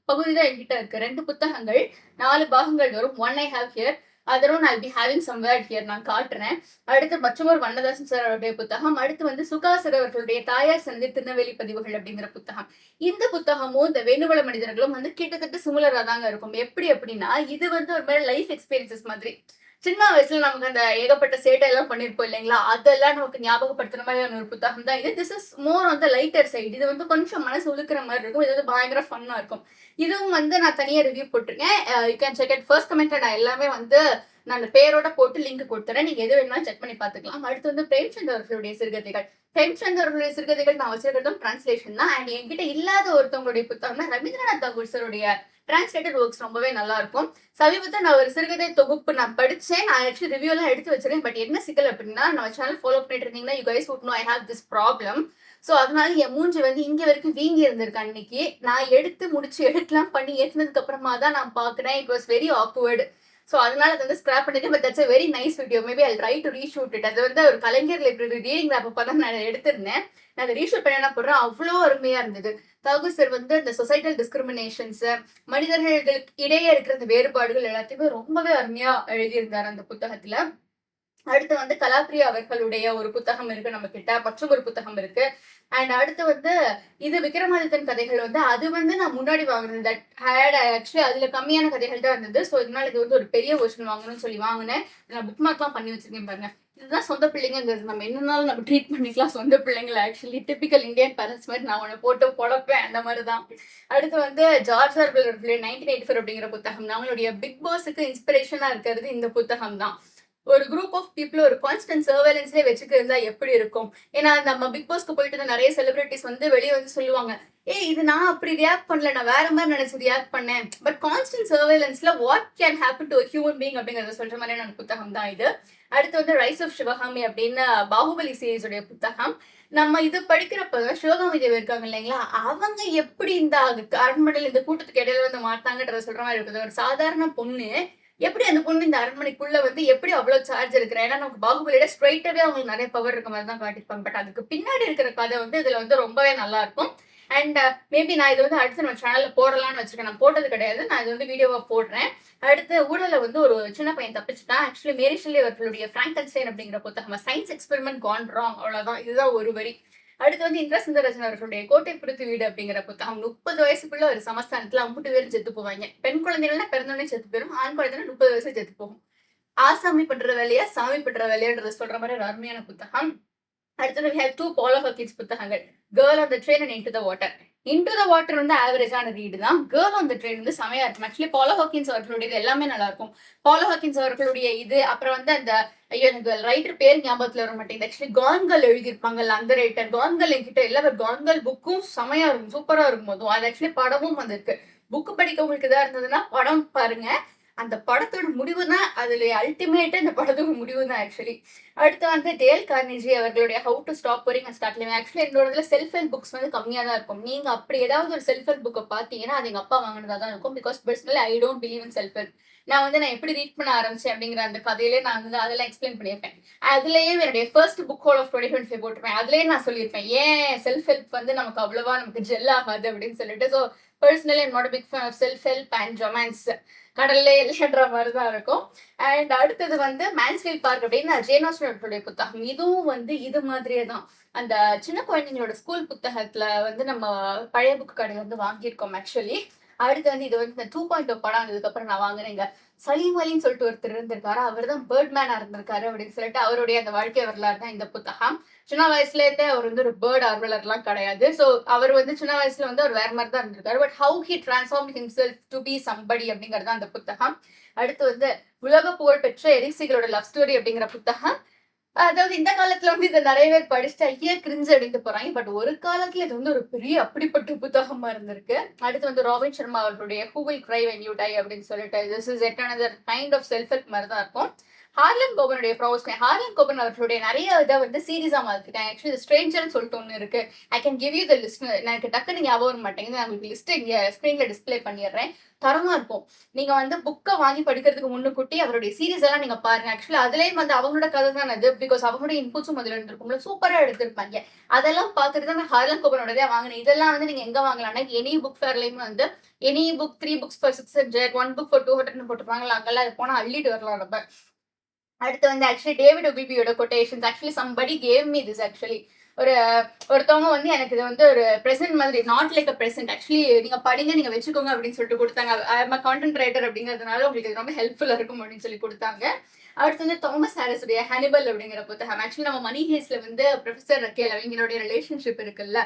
பகுதி தான் என்கிட்ட இருக்கு. 2 புத்தகங்கள் 4 பாகங்கள் வரும். ஒன் ஐ ஹாவ் ஹியர், அதரும் I'll be having somewhere here, நான் காட்டுறேன். அடுத்து மற்றொரு வண்ணதாசன் சார் அவருடைய புத்தகம். அடுத்து வந்து சுகாசர் அவர்களுடைய தாயார் சந்தி திருநெல்வேலி பதிவுகள் அப்படிங்கிற புத்தகம். இந்த புத்தகமும் இந்த வேணுவள மனிதர்களும் வந்து கிட்டத்தட்ட சிமிலரா தாங்க இருக்கும். எப்படி அப்படின்னா இது வந்து ஒரு மாதிரி லைஃப் எக்ஸ்பீரியன்சஸ் மாதிரி. சின்ன வயசுல நமக்கு அந்த ஏகப்பட்ட சேட்டை எல்லாம் பண்ணிருப்போம் இல்லைங்களா, அதெல்லாம் நமக்கு ஞாபகப்படுத்துற மாதிரியான ஒரு புத்தகம் தான் இது. This is more on the lighter side. இது வந்து கொஞ்சம் மனசு உழுக்கிற மாதிரி இருக்கும். இது வந்து பயங்கர ஃபன்னா இருக்கும். இதுவும் வந்து நான் தனியா ரிவ்யூ போட்டிருக்கேன். You can check it. First comment நான் எல்லாமே வந்து நான் அந்த பேரோட போட்டு லிங்க் கொடுத்துறேன். நீங்க எது வேணாலும் செக் பண்ணி பாத்துக்கலாம். அடுத்து வந்து பிரேம்சந்த் அவர்களுடைய சிறுகதைகள். பிரேம்சந்த் அவர்களுடைய சிறுகதைகள் நான் வச்சிருக்கிறதும் டிரான்ஸ்லேஷன் தான். அண்ட் என்கிட்ட இல்லாத ஒருத்தவங்களுடைய புத்தகம்னா ரவீந்திரநாத் தாகூர் சாருடைய டிரான்ஸ்லேட்டட் ஒர்க்ஸ் ரொம்பவே நல்லா இருக்கும். சமீபத்தில் நான் ஒரு சிறுகதை தொகுப்பு நான் படிச்சேன். நான் ஆக்சுவலி ரிவ்யூ எல்லாம் எடுத்து வச்சிருக்கேன். பட் என்ன சிக்கல் அப்படின்னா, நம்ம சேனல் ஃபாலோ பண்ணிட்டு இருந்தீங்கன்னா you guys would know I have this problem. So அதனால என் மூஞ்சி வந்து இங்க வரைக்கும் வீங்கி இருந்திருக்கு. அன்னைக்கு நான் எடுத்து முடிச்சு எடிட்லாம் பண்ணி ஏற்றினதுக்கு அப்புறமா தான் நான் பாக்குறேன். It was very awkward. So அதனால அது வந்து ஸ்கிராப் பண்ணிட்டேன். But that's a very nice video. Maybe I try to reshoot it. அது வந்து ஒரு கலைஞர் லைப்ரரி ரீடிங் ரேப் தான் நான் எடுத்திருந்தேன். நான் அதை ரீஷூட் பண்ண என்ன போடுறேன், அவ்வளோ அருமையா இருந்தது. தாகூர் சார் வந்து இந்த சொசைட்டல் டிஸ்கிரிமினேஷன்ஸ், மனிதர்களுக்கு இடையே இருக்கிற அந்த வேறுபாடுகள் எல்லாத்தையுமே ரொம்பவே அருமையா எழுதியிருந்தார் அந்த புத்தகத்துல. அடுத்து வந்து கலாப்ரியா அவர்களுடைய ஒரு புத்தகம் இருக்கு நம்ம கிட்ட, மற்றும் ஒரு புத்தகம் இருக்கு. அண்ட் அடுத்து வந்து இது விக்ரமாதித்தன் கதைகள் வந்து அது வந்து நான் முன்னாடி வாங்கினேன். தட் ஹேட் ஆக்சுவலி அதுல கம்மியான கதைகள் தான் இருந்தது. ஸோ இதனால இது வந்து ஒரு பெரிய வெர்ஷன் வாங்கணும்னு சொல்லி வாங்கினேன். நான் புக் மார்க்லாம் பண்ணி வச்சிருக்கேன் பாருங்க. இதுதான் சொந்த பிள்ளைங்கிறது. நம்ம என்னன்னாலும் நம்ம ட்ரீட் பண்ணிக்கலாம் சொந்த பிள்ளைங்களை. ஆக்சுவலி டிபிக்கல் இந்தியன் பேரண்ட்ஸ் மாதிரி நான் உன்னை போட்டு பொழப்பேன், அந்த மாதிரி தான். அடுத்து வந்து ஜார்ஜ் ஆர்வெல் 1984 அப்படிங்கிற புத்தகம். நம்மளுடைய பிக் பாஸுக்கு இன்ஸ்பிரேஷனா இருக்கிறது இந்த புத்தகம் தான். ஒரு குரூப் ஆஃப் பீப்புள் ஒரு கான்ஸ்டன்ட் சர்வேலன்ஸ்லேயே வச்சுக்கிருந்தா எப்படி இருக்கும். ஏன்னா நம்ம பிக் பாஸ்க்கு போயிட்டு நிறைய செலிபிரிட்டிஸ் வந்து வெளியே வந்து சொல்லுவாங்க, இது நான் அப்படி ரியாக்ட் பண்ணல, நான் வேற மாதிரி நினைச்சு ரியாக்ட் பண்ணேன். பட் கான்ஸ்டன்ட் சர்வேலன்ஸ்ல what can happen to human being அப்படிங்கறத சொல்ற மாதிரியான புத்தகம் தான் இது. அடுத்து வந்து ரைஸ் ஆஃப் சிவகாமி அப்படின்னு பாகுபலி சீரீஸோடைய புத்தகம். நம்ம இது படிக்கிறப்ப சிவகாமி தேவி இருக்காங்க இல்லைங்களா, அவங்க எப்படி இந்த அரண்மனையில் இந்த கூட்டத்துக்கு இடையில வந்து மாட்டாங்கன்றத சொல்ற மாதிரி இருக்குது. ஒரு சாதாரண பொண்ணு எப்படி அந்த பொண்ணு இந்த அரண்மனைக்குள்ள வந்து எப்படி அவ்வளவு சார்ஜ் இருக்கிற, ஏன்னா நமக்கு பாகுபலியோட ஸ்ட்ரைட்டாவே அவங்களுக்கு நிறைய பவர் இருக்க மாதிரி தான் காட்டிருப்பாங்க. பட் அதுக்கு பின்னாடி இருக்கிற கதை வந்து இதுல வந்து ரொம்பவே நல்லா இருக்கும். அண்ட் மேபி நான் இது வந்து அடுத்து நம்ம சேனல்ல போடலாம்னு வச்சிருக்கேன். நான் போட்டது கிடையாது, நான் இது வந்து வீடியோவா போடுறேன். அடுத்து ஊழல வந்து ஒரு சின்ன பையன் தப்பிச்சுட்டான். ஆக்சுவலி மேரி ஷெல்லி அவர்களுடைய பிராங்கன்ஸ்டைன் அப்படிங்கிற புத்தகம், சயின்ஸ் எக்ஸ்பெரிமெண்ட் கான் ராங், அவ்வளவுதான். இதுதான் ஒரு வரி. அடுத்து வந்து இந்திர சுந்தரராஜன் அவர்களுடைய கோட்டை புறத்து வீடு அப்படிங்கிற புத்தகம். 30 வயசுக்குள்ள ஒரு சமஸ்தானத்துல அம்புட்டு பேரும் செத்து போவாங்க. பெண் குழந்தைகள்னா பிறந்தோடனே செத்து போயிரும். ஆண் குழந்தைன்னா 30 வயசுல செத்து போகும். ஆசாமி பண்ற வேலையா சாமி பண்ற வேலையான்றத சொல்ற மாதிரி ஒரு அருமையான புத்தகம். அடுத்தது we have 2 Paulo Hawkins புத்தகங்கள். Girl on the Train and Into the Water. Into the Water வந்து ஆவரேஜான ரீடு தான். Girl on the Train வந்து செமையா இருக்கும். ஆக்சுவலி Paulo Hawkins அவர்களுடைய இது எல்லாமே நல்லா இருக்கும். Paulo Hawkins அவர்களுடைய இது அப்புறம் வந்து அந்த ஐயோ எனக்கு ரைட்டர் பேர் ஞாபகத்துல வர மாட்டேங்குது. ஆக்சுவலி கான்கள் எழுதியிருப்பாங்கல்ல அந்த ரைட்டர். கான்கள் என்கிட்ட இல்ல. கான்கள் புக்கும் செமையா இருக்கும். சூப்பரா இருக்கும் போதும். அது ஆக்சுவலி படமும் வந்திருக்கு. புக் படிக்க உங்களுக்கு இதா இருந்ததுன்னா படம் பாருங்க. அந்த படத்தோட முடிவு தான் அதுல அல்டிமேட்டா இந்த படத்தோட முடிவு தான் ஆக்சுவலி. அடுத்து வந்து டேல் கார்னேஜி அவர்களுடைய how to stop worrying and start living. Actually என்னோட இதுல செல்ஃப் ஹெல்ப் புக்ஸ் வந்து கம்மியா தான் இருக்கும். நீங்க அப்படி ஏதாவது ஒரு செல்ஃப் ஹெல்ப் புக்கை பாத்தீங்கன்னா அது எங்க அப்பா வாங்கினதா தான் இருக்கும். Because personally I don't believe in self help. நான் எப்படி ரீட் பண்ண ஆரம்பிச்சேன் அப்படிங்கிற அந்த கதையிலே நான் வந்து அதெல்லாம் எக்ஸ்பிளைன் பண்ணியிருப்பேன். அதுலயே என்னுடைய ஃபர்ஸ்ட் புக் ஹோல் ஆஃப் 2025 போட்டிருப்பேன். அதுலயே நான் சொல்லியிருப்பேன் ஏன் செல்ஃப் ஹெல்ப் வந்து நமக்கு அவ்வளவா நமக்கு ஜெல் ஆகாது அப்படின்னு சொல்லிட்டு. So personally I'm not big fan of self help and romance. கடல்லே இல்லைன்ற மாதிரி தான் இருக்கும். அண்ட் அடுத்தது வந்து மேன்ஸ்ஃபீல்ட் பார்க் அப்படின்னு ஜேன் ஆஸ்டனுடைய புத்தகம். இதுவும் வந்து இது மாதிரியே தான். அந்த சின்ன குழந்தைங்களோட ஸ்கூல் புத்தகத்துல வந்து நம்ம பழைய புக்கு கடையில் வந்து வாங்கியிருக்கோம் ஆக்சுவலி. அடுத்து வந்து இது வந்து இந்த 2.0 படம் வந்ததுக்கு அப்புறம் நான் வாங்குறேங்க. சலீம் அலின்னு சொல்லிட்டு ஒருத்தர் இருந்திருக்காரு. அவர் தான் பேர்ட்மேனா இருந்திருக்காரு அப்படின்னு சொல்லிட்டு அவருடைய அந்த வாழ்க்கை வரலாறு தான் இந்த புத்தகம். சின்ன வயசுல இருந்தே அவர் வந்து ஒரு பேர்ட் ஆர்வலர்லாம் கிடையாது. ஸோ அவர் வந்து சின்ன வயசுல வந்து அவர் வேற மாதிரி தான் இருந்திருக்காரு. But how he transform himself to be somebody அப்படிங்கிறது அந்த புத்தகம். அடுத்து வந்து உலக புகழ் பெற்ற எரிக் சீகரோட லவ் ஸ்டோரி அப்படிங்கிற புத்தகம். அதாவது இந்த காலத்துல வந்து இதை நிறைய பேர் படிச்சுட்டு ஐயே கிரிஞ்சு அடித்து போறாங்க. பட் ஒரு காலத்துல இது வந்து ஒரு பெரிய அப்படிப்பட்ட புத்தகமா இருந்திருக்கு. அடுத்து வந்து ராபின் சர்மா அவர்களுடைய who will cry when you die அப்படின்னு சொல்லிட்டு this is yet another kind of self help மாதிரி தான் இருக்கும். ஹார்லன் கோபனுடைய ஹார்லன் கோபன் அவர்களுடைய நிறைய இதை வந்து சீரீஸா மாத்திட்டாங்க. ஆக்சுவலி ஸ்ட்ரேஞ்சர்னு சொல்லிட்டு ஒன்று இருக்கு. I can give you the list. எனக்கு டக்குன்னு ஞாபகம் வர மாட்டேங்குது. நான் உங்களுக்கு லிஸ்ட் இங்க ஸ்கிரீன்ல டிஸ்பிளே பண்ணிடுறேன். தரமா இருக்கும். நீங்க வந்து புக்கை வாங்கி படிக்கிறதுக்கு முன்னுக்கூட்டி அவருடைய சீரீஸ் எல்லாம் நீங்க பாருங்க. ஆக்சுவலி அதுலயும் வந்து அவங்களோட கதை தான் அது. பிகாஸ் அவங்களுடைய இன்புட்ஸும் அதுல இருந்திருக்கும்ல. சூப்பரா எடுத்திருப்பாங்க. அதெல்லாம் பார்த்துட்டு தான் நான் ஹார்லன் கோபனோடதே வாங்கினேன். இதெல்லாம் வந்து நீங்க எங்க வாங்கலாம்னா எனி புக் ஃபேர்லயும் வந்து any book 3 books for 600, 1 book for 200 போட்டுருப்பாங்களா அங்கெல்லாம் அது போனா அள்ளிட்டு வரலாம் நம்ம. அடுத்து வந்து ஆக்சுவலி டேவிட் ஒபிபியோட quotations. Actually somebody gave me this actually. ஒருத்தவங்க வந்து எனக்கு இது வந்து ஒரு பிரசன்ட் மாதிரி, not like a present. Actually நீங்க படிங்க, நீங்க வச்சுக்கோங்க அப்படின்னு சொல்லிட்டு கொடுத்தாங்க. ஐ எம் கான்டென்ட் ரைட்டர் அப்படிங்கிறதுனால உங்களுக்கு இது ரொம்ப ஹெல்ப்ஃபுல்லா இருக்கும் அப்படின்னு சொல்லி கொடுத்தாங்க. அடுத்து வந்து தாமஸ் ஹாரிஸ் உடைய ஹானிபல் அப்படிங்கிற புத்தகம். ஆக்சுவலி நம்ம மணி ஹேஸ்ல வந்து ப்ரொஃபசர் ரக்கேல் அவங்களுடைய ரிலேஷன்ஷிப் இருக்குல்ல,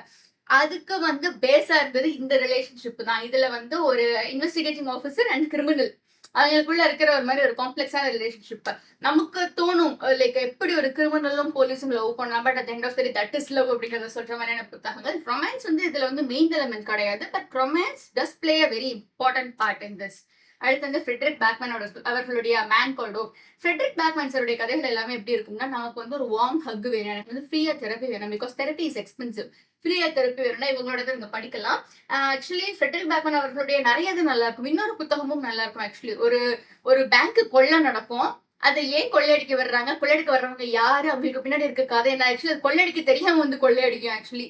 அதுக்கு வந்து பேஸா இருந்தது இந்த ரிலேஷன்ஷிப் தான். இதுல வந்து ஒரு இன்வெஸ்டிகேட்டிங் ஆஃபீஸர் அண்ட் கிரிமினல் அவங்களுக்குள்ள இருக்கிற ஒரு மாதிரி ஒரு காம்ப்ளெக்ஸான ரிலேஷன்ஷிப். நமக்கு தோணும் லைக் எப்படி ஒரு கிரிமினலும் போலீஸும் லவ் பண்ணலாம். But at end of the that is love அப்படிங்கிறத சொல்ற மாதிரியான புத்தகங்கள். ரொமான்ஸ் வந்து இதுல வந்து மெயின் எலமெண்ட் கிடையாது. But romance does play a very important part in this. அடுத்து வந்து ஃப்ரெட்ரிக் பேக்மேனோட அவர்களுடைய man called Ove. Fredrik Backman சாருடைய கதைகள் எல்லாமே எப்படி இருக்கும்னா, நமக்கு வந்து ஒரு வார்ம் ஹக் வேணும், எனக்கு வந்து ஃப்ரீயா தெரப்பி வேணும். Because therapy is expensive. ஃப்ரீயா தெரப்பி வேணும்னா இவங்களோட இங்க படிக்கலாம். ஆக்சுவலி ஃப்ரெட்ரிக் பேக்மேன் அவர்களுடைய நிறைய இது நல்லா இருக்கும். இன்னொரு புத்தகமும் நல்லா இருக்கும். ஆக்சுவலி ஒரு பேங்க் கொள்ளை நடக்கும். அதை ஏன் கொள்ளையடிக்க வர்றாங்க, கொள்ளையடிக்க வர்றவங்க யாரு, அவங்களுக்கு பின்னாடி இருக்க கதை என்ன. ஆக்சுவலி கொள்ளையடிக்க தெரியாம வந்து கொள்ளையடிக்கும். ஆக்சுவலி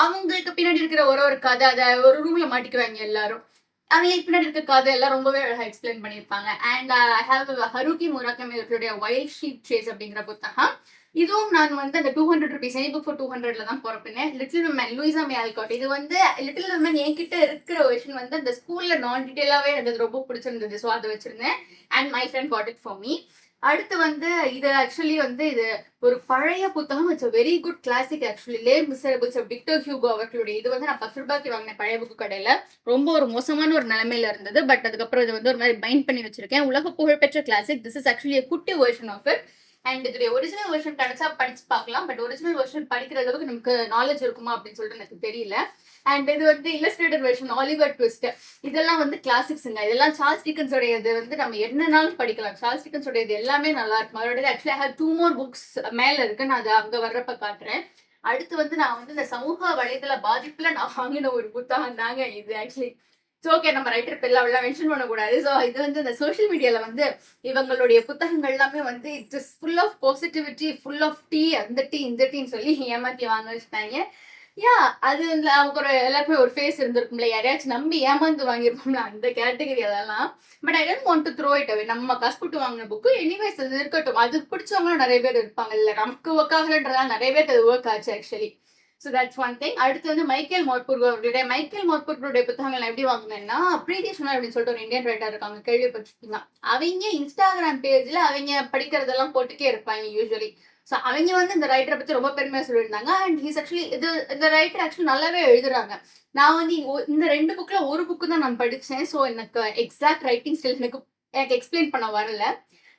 அவங்களுக்கு பின்னாடி இருக்கிற ஒரு கதை, அதை ஒரு ரூம்ல மாட்டிக்குவாங்க எல்லாரும். அவங்களுக்கு பின்னாடி இருக்க கதை எல்லாம் ரொம்பவே அழகா எக்ஸ்பிளைன் பண்ணியிருப்பாங்க. அண்ட் ஐ ஹாவ் ஹருகி முராகமி அவர்களுடைய வைல்ட் ஷீப் சேஸ் அப்படிங்கிற புத்தகம். இதுவும் நான் வந்து அந்த 200 rupees எனி புக் ஃபார் 200ல தான் போறப்பேன். லிட்டில் விமன் லூயிசா மே ஆல்காட். இது வந்து லிட்டில் விமன் என்கிட்ட இருக்கிற வெர்ஷன் வந்து அந்த ஸ்கூல்ல நான் டீட்டெயிலாவே எனக்கு ரொம்ப பிடிச்சிருந்தது. ஸோ அதை வச்சிருந்தேன். And my friend got it for me. அடுத்து வந்து இது ஆக்சுவலி வந்து இது ஒரு பழைய புத்தகம். It's very good classic actually. Les Miserables Victor Hugo அவர்களுடைய இது வந்து நான் 10 ரூபாய்க்கு வாங்கினேன் பழைய புக்கு கடையில. ரொம்ப ஒரு மோசமான ஒரு நிலைமையில இருந்தது. பட் அதுக்கப்புறம் இது வந்து ஒரு மாதிரி பைண்ட் பண்ணி வச்சிருக்கேன். உலக புகழ்பெற்ற கிளாசிக். திஸ் இஸ் ஆக்சுவலி குட்டி வெர்ஷன் ஆஃப் இட். அண்ட் இதோட ஒரிஜினல் வெர்ஷன் கிடைச்சா படிச்சு பார்க்கலாம். பட் ஒரிஜினல் வெர்ஷன் படிக்கிற அளவுக்கு நமக்கு நாலேஜ் இருக்குமா அப்படின்னு சொல்லிட்டு எனக்கு தெரியல. அண்ட் இது வந்து இல்லஸ்ட்ரேட்டட் வெர்ஷன் ஆலிவர் ட்விஸ்ட். இதெல்லாம் வந்து கிளாசிக்ஸுங்க. இதெல்லாம் சார்ல்ஸ் டிக்கன்ஸோடைய இது வந்து நம்ம என்னன்னாலும் படிக்கலாம். சார்ல்ஸ் டிக்கன்ஸோடைய இது எல்லாமே நல்லா இருக்கும். அதோட actually I have 2 more books மேல இருக்கு. நான் அதை அங்க வர்றப்ப காட்டுறேன். அடுத்து வந்து நான் வந்து இந்த சமூக வலைதள பாதிப்புல நான் வாங்கின ஒரு புத்தகம் தாங்க இது. ஆக்சுவலி ஓகே, நம்ம ரைட்டர் பெல்லாம் மென்ஷன் பண்ணக்கூடாது. ஸோ இது வந்து இந்த சோஷியல் மீடியால வந்து இவங்களுடைய புத்தகங்கள் எல்லாமே வந்து it's is full of positivity, full of tea, அந்த டீ இந்த டீன்னு சொல்லி ஏமாத்தி வாங்க வச்சுட்டாங்க. அது அவங்க எல்லாருக்குமே ஒரு ஃபேஸ் இருந்திருக்கும்ல, யாரையாச்சும் நம்பி ஏமாந்து வாங்கியிருப்போம்ல, அந்த கேட்டகரி அதெல்லாம். But I don't want to throw it away. நம்ம காசு போட்டு வாங்கின புக்கு எனிவேஸ் அது இருக்கட்டும். அது பிடிச்சவங்களும் நிறைய பேர் இருப்பாங்கல்ல. நமக்கு ஒர்க் ஆகலன்றதால நிறைய பேருக்கு அது ஒர்க் ஆச்சு actually. So that's one thing. அடுத்து வந்து மைக்கேல் மோர்பூர்கருடைய புத்தகங்கள் நான் எப்படி வாங்கினேன்னா, பிரீத்தி சுனார் அப்படின்னு சொல்லிட்டு ஒரு இந்தியன் ரைட்டர் இருக்காங்க, கேள்விப்பட்டிருக்கீங்க. அவங்க இன்ஸ்டாகிராம் பேஜ்ல அவங்க படிக்கிறதெல்லாம் போட்டுக்கே இருப்பாங்க யூஸ்வலி. ஸோ அவங்க வந்து இந்த ரைட்டரை பத்தி ரொம்ப பெருமையா சொல்லியிருந்தாங்க. அண்ட் ஹீஸ் ஆக்சுவலி இந்த ரைட்டர் ஆக்சுவலி நல்லாவே எழுதுறாங்க. நான் வந்து இந்த 2 புக்ல ஒரு புக்கு தான் நான் படிச்சேன். ஸோ எனக்கு எக்ஸாக்ட் ரைட்டிங் ஸ்டைல் எனக்கு எக்ஸ்பிளைன் பண்ண வரல.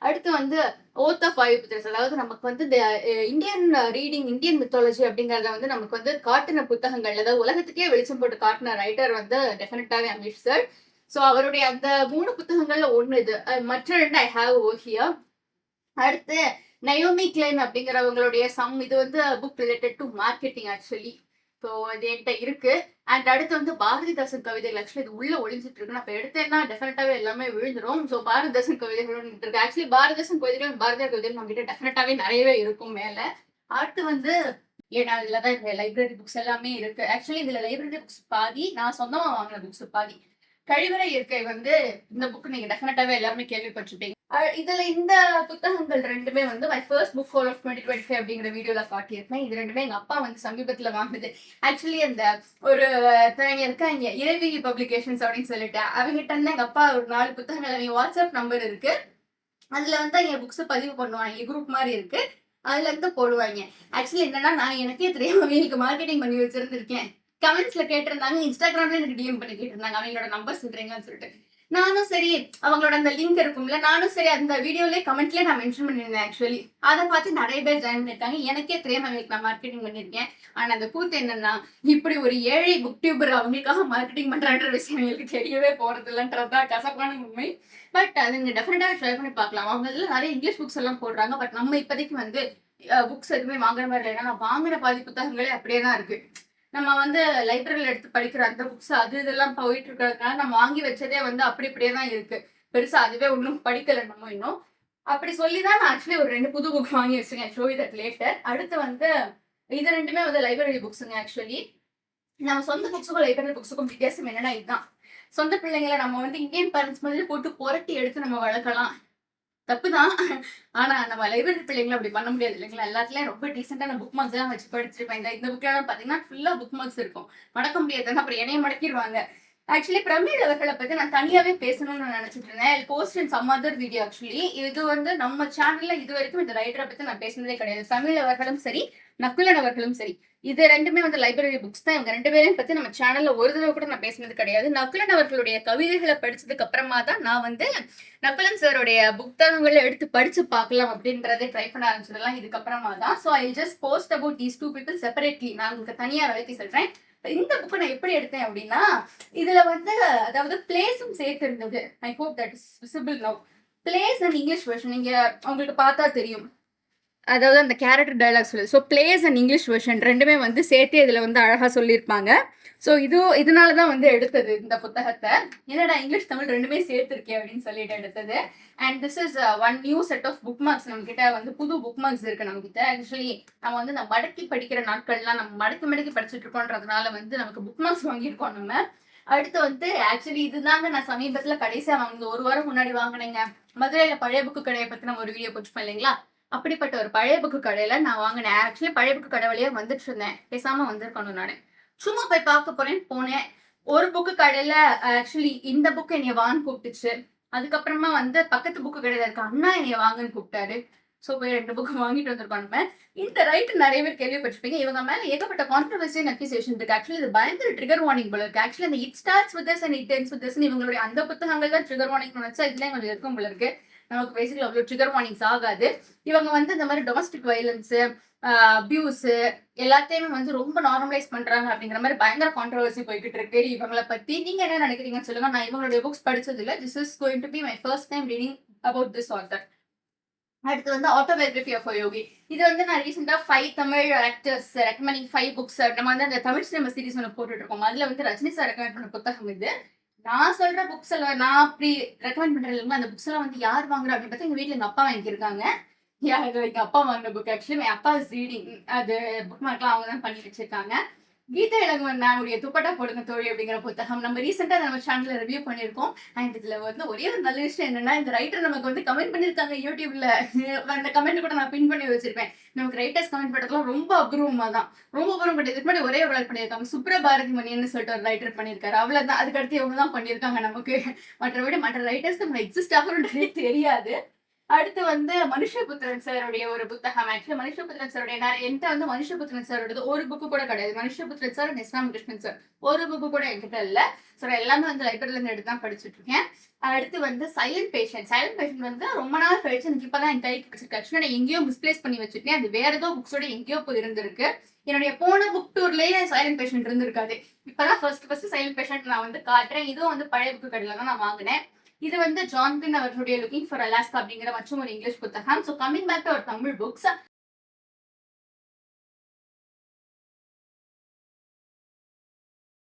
அடுத்து வந்து ஓத் ஆஃப் ஆயுபுத்திரஸ், அதாவது நமக்கு வந்து இந்த இந்தியன் ரீடிங், இந்தியன் மித்தாலஜி அப்படிங்கறத வந்து நமக்கு வந்து காட்டின புத்தகங்கள், அதாவது உலகத்துக்கே வெளிச்சம் போட்டு காட்டின ரைட்டர் வந்து டெஃபினட்டாவே அமிஷ் சார். ஸோ அவருடைய அந்த 3 புத்தகங்கள்ல ஒண்ணு இது. மற்ற 2 ஐ ஹாவ் ஓவர் ஹியர். அடுத்து நயோமி கிளைன் அப்படிங்கிறவங்களுடைய இது வந்து book related to marketing actually. So இது என்கிட்ட இருக்கு. அண்ட் அடுத்து வந்து பாரதிதாசன் கவிதைகள், ஆக்சுவலி இது உள்ள ஒளிஞ்சிட்டு இருக்கு. நான் இப்போ எடுத்தேன்னா டெஃபினட்டாவே எல்லாமே விழுந்துரும். ஸோ பாரதிதாசன் கவிதைகள் இருக்கு. ஆக்சுவலி பாரதிதாசன் கவிதைகள், பாரதியார் கவிதைகள் நம்ம கிட்ட டெஃபினட்டாவே நிறையவே இருக்கும் மேல. அடுத்து வந்து ஏன்னா இதுலதான் இந்த லைப்ரரி புக்ஸ் எல்லாமே இருக்கு. ஆக்சுவலி இதுல லைப்ரரி புக்ஸ் பாதி, நான் சொந்தமா வாங்கின புக்ஸ் பாதி. கழிவறை இருக்கை வந்து இந்த புக் நீங்க டெஃபினட்டாவே எல்லாருமே கேள்விப்பட்டிருப்பீங்க. இதுல இந்த புத்தகங்கள் 2மே வந்து my first book haul of 2025 அப்படிங்கிற வீடியோல காட்டியிருப்பேன். இது 2மே எங்க அப்பா வந்து சமீபத்துல வாங்குது. ஆக்சுவலி அந்த ஒரு இருக்காங்க இறைவி பப்ளிகேஷன்ஸ் அப்படின்னு சொல்லிட்டு, அவங்ககிட்ட இருந்து எங்க அப்பா ஒரு 4 புத்தகங்கள், அவங்க வாட்ஸ்அப் நம்பர் இருக்கு, அதுல வந்து அவங்க புக்ஸ் பதிவு பண்ணுவாங்க, குரூப் மாதிரி இருக்கு, அதுல இருந்து போடுவாங்க. ஆக்சுவலி என்னன்னா, நான் எனக்கே தெரியாம அவங்களுக்கு மார்க்கெட்டிங் பண்ணி வச்சிருந்திருக்கேன். கமெண்ட்ஸ்ல கேட்டிருந்தாங்க, இன்ஸ்டாகிராம்ல எனக்கு டிஎம் பண்ணி கேட்டிருந்தாங்க, அவங்களோட நம்பர் சொல்றீங்கன்னு சொல்லிட்டு. நானும் சரி, அவங்களோட அந்த லிங்க் இருக்கும்ல, நானும் சரி அந்த வீடியோலயே கமெண்ட்லயே நான் மென்ஷன் பண்ணிருந்தேன். ஆக்சுவலி அதை பார்த்து நிறைய பேர் ஜாயின் பண்ணிருக்காங்க. எனக்கே தெரியாம அவங்களுக்கு நான் மார்க்கெட்டிங் பண்ணிருக்கேன். ஆனா அந்த கூத்து என்னன்னா, இப்படி ஒரு ஏழை புக் டியூபர் அவங்களுக்காக மார்க்கெட்டிங் பண்றான்ற விஷயம் எங்களுக்கு தெரியவே போறது இல்லைன்றதுதான் கசப்பான உண்மை. பட் அது நீங்க டெஃபினட்டா ட்ரை பண்ணி பார்க்கலாம். அவங்க இதுல நிறைய இங்கிலீஷ் புக்ஸ் எல்லாம் போடுறாங்க. பட் நம்ம இப்போதைக்கு வந்து புக்ஸ் எதுவுமே வாங்குற மாதிரி இல்லை. நான் வாங்குற பாதி புத்தகங்களே அப்படியே தான் இருக்கு. நம்ம வந்து லைப்ரரியில எடுத்து படிக்கிற அந்த புக்ஸ் அது இதெல்லாம் போயிட்டு இருக்கிறதுனால நம்ம வாங்கி வச்சதே வந்து அப்படி இப்படியே தான் இருக்கு. பெருசா அதுவே ஒன்றும் படிக்கல நம்ம இன்னும். அப்படி சொல்லிதான் நான் ஆக்சுவலி ஒரு 2 புது புக் வாங்கி வச்சிருக்கேன். Show that later. அடுத்து வந்து இது 2மே வந்து லைப்ரரி புக்ஸுங்க. ஆக்சுவலி நம்ம சொந்த புக்ஸுக்கும் லைப்ரரி புக்ஸுக்கும் வித்தியாசம் என்னன்னா இதுதான். சொந்த பிள்ளைங்களை நம்ம வந்து இந்தியன் பேரண்ட்ஸ் மாதிரி போட்டு புரட்டி எடுத்து நம்ம வளர்க்கலாம், தப்புதான். ஆனா நம்ம லைப்ரரி பிள்ளைங்களை அப்படி பண்ண முடியாது இல்லைங்களா. எல்லாத்துலயும் ரொம்ப டீசென்டான புக் மார்க்ஸ் எல்லாம் வச்சு படிச்சிருப்பேன். இந்த புக்ல எல்லாம் பாத்தீங்கன்னா ஃபுல்லா புக் மார்க்ஸ் இருக்கும். மடக்க முடியாது, அப்புறம் என்னைய மடக்கிடுவாங்க. ஆக்சுவலி பிரமிழ் அவர்களை பத்தி நான் தனியாவே பேசணும்னு நினைச்சிட்டு இருந்தேன். Post in some other video. Actually இது வந்து நம்ம சேனல்ல இது வரைக்கும் இந்த ரைட்டரை பத்தி நான் பேசினதே கிடையாது. தமிழ் அவர்களும் சரி, நக்குலன் அவர்களும் சரி, இது 2மே வந்து லைப்ரரி புக்ஸ் தான். இவங்க 2 பேரையும் பத்தி நம்ம சேனல்ல ஒரு தடவை கூட நான் பேசினது கிடையாது. நக்குலன் அவர்களுடைய கவிதைகளை படிச்சதுக்கு அப்புறமா தான் நான் வந்து நக்குலன் சாருடைய புத்தகங்களை எடுத்து படிச்சு பார்க்கலாம் அப்படின்றதே ட்ரை பண்ண ஆரம்பிச்சதெல்லாம் இதுக்கப்புறமா தான். So I just post about these 2 people separately. நான் உங்களுக்கு தனியா விளக்கி சொல்றேன். இந்த புக்கை நான் எப்படி எடுத்தேன் அப்படின்னா, இதுல வந்து அதாவது பிளேஸும் சேர்த்து இருந்தது. I hope that is visible now. Place and English version நீங்க உங்களுக்கு பார்த்தா தெரியும். அதாவது அந்த கேரக்டர் டைலாக் சொல்லுது. So place and English version 2மே வந்து சேர்த்து இதில் வந்து அழகாக சொல்லியிருப்பாங்க. ஸோ இதனால தான் வந்து எடுத்தது இந்த புத்தகத்தை. என்னடா இங்கிலீஷ் தமிழ் 2மே சேர்த்துருக்கேன் அப்படின்னு சொல்லிட்டு எடுத்தது. And this is one new set of bookmarks. நம்ம கிட்ட வந்து புது புக் மார்க்ஸ் இருக்கு நம்ம கிட்ட. ஆக்சுவலி நம்ம வந்து இந்த மடக்கி படிக்கிற நாட்கள்லாம் நம்ம மடக்கி படிச்சுட்டு இருக்கோன்றதுனால வந்து நமக்கு புக் மார்க்ஸ் வாங்கியிருக்கோம் நம்ம. அடுத்து வந்து ஆக்சுவலி இதுதாங்க நான் சமீபத்துல கடைசியா வாங்கினது. 1 வாரம் முன்னாடி வாங்கினேங்க. மதுரையில பழைய புக்கு கடையை பத்தி நம்ம ஒரு வீடியோ போட்டுப்போம் இல்லைங்களா. அப்படிப்பட்ட ஒரு பழைய புக்கு கடையில நான் வாங்கினேன். ஆக்சுவலி பழைய புக்கு கடை வழியா வந்துட்டு இருந்தேன், பேசாம வந்திருக்கணும். நானு சும்மா போய் பார்க்க போனேன். ஒரு புக்கு கடையில ஆக்சுவலி இந்த புக்கு என்னைய வாங்க கூப்பிட்டுச்சு. அதுக்கப்புறமா வந்து பக்கத்து புக்கு கடையில இருக்க அண்ணா என்னைய வாங்கன்னு கூப்பிட்டாரு. ஸோ போய் 2 புக்கு வாங்கிட்டு வந்திருக்கோம் நம்ம. இந்த ரைட்டர் நிறைய பேர் கேள்விப்பட்டிருப்பீங்க. இவங்க மேல ஏகப்பட்ட கான்ட்ரவர்சி அண்ட் அக்யூசேஷன் இருக்கு. ஆக்சுவலி இது பயங்கர ட்ரிகர் வார்னிங் போல இருக்கு. ஆக்சுவலி அந்த it starts with this and it ends with this இவங்களுடைய அந்த புத்தகங்கள் தான் ட்ரிகர் வார்னிங் நினைச்சா இதுல கொஞ்சம் இருக்கும் போல இருக்கு. நமக்கு பேசிக்கலி அவ்வளோ ட்ரிகர் வார்னிங்ஸ் ஆகாது. இவங்க வந்து இந்த மாதிரி டொமஸ்டிக் வயலன்ஸ், அபியூஸ் எல்லாத்தையுமே வந்து ரொம்ப நார்மலைஸ் பண்றாங்க அப்படிங்கிற மாதிரி பயங்கர கான்ட்ரவர்சி போய்கிட்டு இருக்கு இவங்களை பத்தி. நீங்க என்ன நினைக்கிறீங்கன்னு சொல்லுங்க. நான் இவங்களுடைய புக்ஸ் படிச்சது இல்லை. This is going to be my first time reading about this author. அடுத்து வந்து ஆட்டோபயோகிராஃபி ஆஃப் யோகி. இது வந்து நான் ரீசெண்டா 5 தமிழ் ஆக்டர்ஸ் ரெக்கமெண்டிங் 5 புக்ஸ் நம்ம வந்து அந்த தமிழ் சினிமா சீரிஸ் ஒன்று போட்டுட்டு இருக்கோம். அதுல வந்து ரஜினி சார் ரெக்கமெண்ட் பண்ண புத்தகம் இது. நான் சொல்ற புக்ஸ் எல்லாம் நான் அப்படி ரெக்கமெண்ட் பண்றேன். அந்த புக்ஸ் எல்லாம் வந்து யார் வாங்குறா அப்படின்னு பார்த்தா எங்க வீட்டுல எங்க அப்பா வாங்கியிருக்காங்க. எங்க அப்பா வாங்கின புக். ஆக்சுவலி என் அப்பா இஸ் ரீடிங். அது புக் மார்க்லாம் அவங்க தான் பண்ணி வச்சிருக்காங்க. கீதா இளங்கோவன் மேமுடைய துப்பட்டா போடுங்க தோழி அப்படிங்கிற புத்தகம் நம்ம ரீசெண்டா நம்ம சேனல்ல ரிவ்யூ பண்ணியிருக்கோம். அண்ட் இதுல வந்து ஒரே ஒரு நல்ல விஷயம் என்னன்னா, இந்த ரைட்டர் நமக்கு வந்து கமெண்ட் பண்ணியிருக்காங்க யூடியூப்ல. அந்த கமெண்ட் கூட நான் பின் பண்ணி வச்சிருப்பேன். நமக்கு ரைட்டர்ஸ் கமெண்ட் பண்றதுலாம் ரொம்ப அபூர்வமா தான். ரொம்ப அபூர்வம். பட் இதுக்கு முன்னாடி ஒரே ஒரு ஆள் பண்ணியிருக்காங்க. சுப்ரபாரதி மணியன்னு சொல்லிட்டு ஒரு ரைட்டர் பண்ணியிருக்காரு. அவ்வளவுதான். அதுக்கு அடுத்து இவங்க தான் பண்ணியிருக்காங்க நமக்கு. மற்றபடி மற்ற ரைட்டர்ஸ் நம்ம எக்ஸிஸ்ட் ஆகுறோன்றதே தெரியாது. அடுத்து வந்து மனுஷபுத்திரன் சாருடைய ஒரு புத்தகம். ஆக்சுவலி மனுஷபுத்திரன் சாருடைய என்கிட்ட வந்து மனுஷபுத்திரன் சாரோடது ஒரு புக்கு கூட கிடையாது. மனுஷபுத்திரன் சார், நிஸ்லாம் கிருஷ்ணன் சார் ஒரு புக்கு கூட என்கிட்ட இல்ல. ஸோ எல்லாமே வந்து லைப்ரரில இருந்து எடுத்து தான் படிச்சுட்டு இருக்கேன். அடுத்து வந்து சைலண்ட் பேஷண்ட். சைலண்ட் பேஷண்ட் வந்து ரொம்ப நாள் கழிச்சு எனக்கு இப்பதான் என் கைக்கு கிடைச்சிருக்கு. ஆக்சுவலி நான் எங்கேயோ மிஸ்பிளேஸ் பண்ணி வச்சிருக்கேன். அது வேற ஏதோ புக்ஸோட எங்கேயோ போய் இருந்திருக்கு. என்னுடைய போன புக் டூர்லயே சைலண்ட் பேஷண்ட் இருந்திருக்காது. இப்பதான் ஃபர்ஸ்ட் சைலண்ட் பேஷண்ட் நான் வந்து காட்டுறேன். இதுவும் வந்து பழைய புக்கு கடையில தான் நான் வாங்கினேன். இது வந்து ஜான்வின் அவர்களுடைய லுக்கிங் ஃபார் அலாஸ்கா அப்படிங்கிற மற்றும் ஒரு இங்கிலீஷ் புத்தகம். So coming back to our Tamil books.